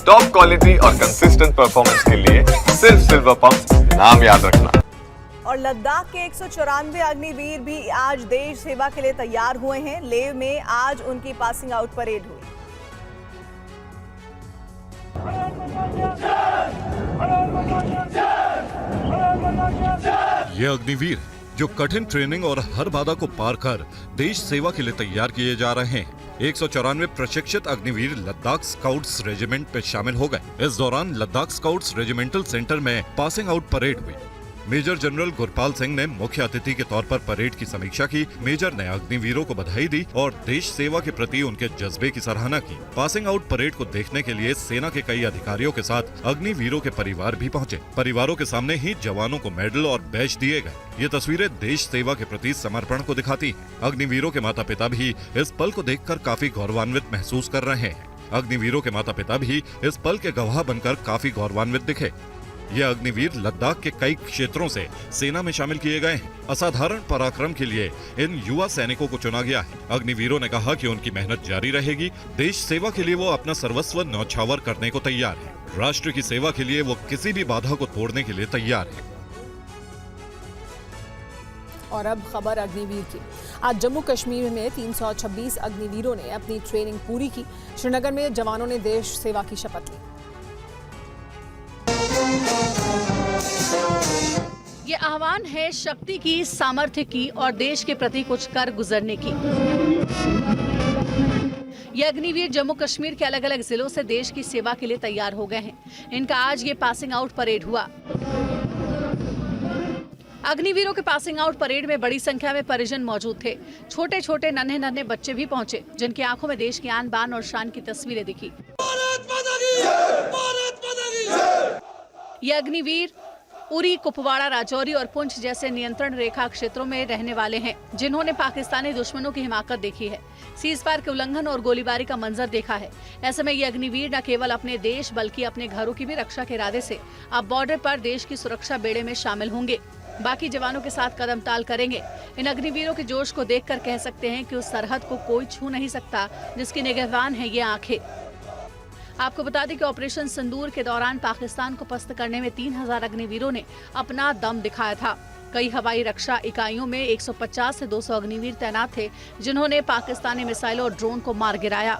Top quality और consistent performance के लिए सिर्फ सिल्वर पंप नाम याद रखना। और लद्दाख के 194 अग्निवीर भी आज देश सेवा के लिए तैयार हुए हैं। लेह में आज उनकी पासिंग आउट परेड हुई। ये अग्निवीर जो कठिन ट्रेनिंग और हर बाधा को पार कर देश सेवा के लिए तैयार किए जा रहे हैं। 194 प्रशिक्षित अग्निवीर लद्दाख स्काउट्स रेजिमेंट में शामिल हो गए। इस दौरान लद्दाख स्काउट्स रेजिमेंटल सेंटर में पासिंग आउट परेड हुई। मेजर जनरल गुरपाल सिंह ने मुख्य अतिथि के तौर पर परेड की समीक्षा की। मेजर ने अग्निवीरों को बधाई दी और देश सेवा के प्रति उनके जज्बे की सराहना की। पासिंग आउट परेड को देखने के लिए सेना के कई अधिकारियों के साथ अग्निवीरों के परिवार भी पहुंचे। परिवारों के सामने ही जवानों को मेडल और बैज दिए गए। ये तस्वीरें देश सेवा के प्रति समर्पण को दिखाती हैं। अग्निवीरों के माता पिता भी इस पल को देखकर काफी गौरवान्वित महसूस कर रहे हैं। अग्निवीरों के माता पिता भी इस पल के गवाह बनकर काफी गौरवान्वित दिखे। ये अग्निवीर लद्दाख के कई क्षेत्रों से सेना में शामिल किए गए हैं। असाधारण पराक्रम के लिए इन युवा सैनिकों को चुना गया है। अग्निवीरों ने कहा कि उनकी मेहनत जारी रहेगी। देश सेवा के लिए वो अपना सर्वस्व न्यौछावर करने को तैयार है। राष्ट्र की सेवा के लिए वो किसी भी बाधा को तोड़ने के लिए तैयार है। और अब खबर अग्निवीर की। आज जम्मू कश्मीर में 326 अग्निवीरों ने अपनी ट्रेनिंग पूरी की। श्रीनगर में जवानों ने देश सेवा की शपथ ली। ये आह्वान है शक्ति की, सामर्थ्य की और देश के प्रति कुछ कर गुजरने की। ये अग्निवीर जम्मू कश्मीर के अलग अलग जिलों से देश की सेवा के लिए तैयार हो गए हैं। इनका आज ये पासिंग आउट परेड हुआ। अग्निवीरों के पासिंग आउट परेड में बड़ी संख्या में परिजन मौजूद थे। छोटे छोटे नन्हे नन्हे बच्चे भी पहुंचे, जिनकी आंखों में देश की आन बान और शान की तस्वीरें दिखी। ये अग्निवीर उरी, कुपवाड़ा, राजौरी और पुंछ जैसे नियंत्रण रेखा क्षेत्रों में रहने वाले हैं, जिन्होंने पाकिस्तानी दुश्मनों की हिमाकत देखी है, सीजफायर के उल्लंघन और गोलीबारी का मंजर देखा है। ऐसे में ये अग्निवीर न केवल अपने देश बल्कि अपने घरों की भी रक्षा के इरादे से अब बॉर्डर पर देश की सुरक्षा बेड़े में शामिल होंगे। बाकी जवानों के साथ कदम ताल करेंगे। इन अग्निवीरों के जोश को देखकर कह सकते हैं कि उस सरहद को कोई छू नहीं सकता जिसकी निगहबान है ये आंखें। आपको बता दें कि ऑपरेशन सिंदूर के दौरान पाकिस्तान को पस्त करने में 3000 अग्निवीरों ने अपना दम दिखाया था। कई हवाई रक्षा इकाइयों में 150 से 200 अग्निवीर तैनात थे, जिन्होंने पाकिस्तानी मिसाइलों और ड्रोन को मार गिराया।